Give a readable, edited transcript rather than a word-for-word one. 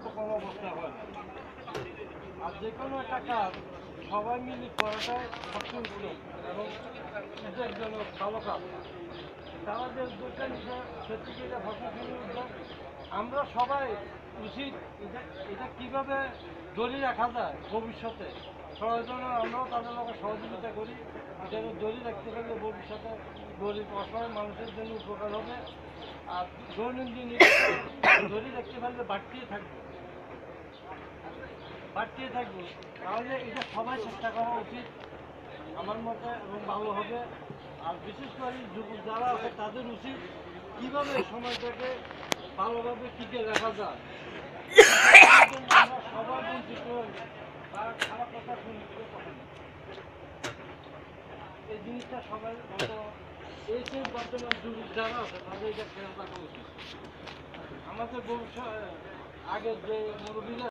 তো কোনো অবস্থা হয় না। আর যে কোনো একটা কাজ সবাই মিলে করাটাই সবচেয়ে উত্তম এবং এটা একজন ভালো কাজ। তারা যে উদ্যোগটা নিতে সত্যি এটা প্রশংসনীয় উদ্যোগ। আমরা সবাই উচিত এটা এটা কীভাবে জড়িয়ে রাখা যায় ভবিষ্যতে সবাই জন্য আমরাও তাদের লোকের সহযোগিতা করি। এটাকে জড়িয়ে রাখতে পারলে ভবিষ্যতে গরিব অসহায় মানুষের জন্য উপকার হবে। আর দৈনন্দিন জড়িয়ে রাখতে পারলে বাড়তেই থাকবে তাহলে এটা সবাই চেষ্টা করা উচিত আমার মতে এবং ভালো হবে। আর বিশেষ করে যুবক যারা আছে তাদের উচিত কীভাবে সময়টাকে ভালোভাবে টিকে রাখা যায়। আমরা সবাই বঞ্চিত হই বা খারাপ কথা শুনি এই জিনিসটা সবাই এই যে বর্তমান যুবক যারা আছে তাদের এটা খেয়াল রাখা উচিত। আমাদের ভবিষ্যৎ আগের যে মুরব্বীরা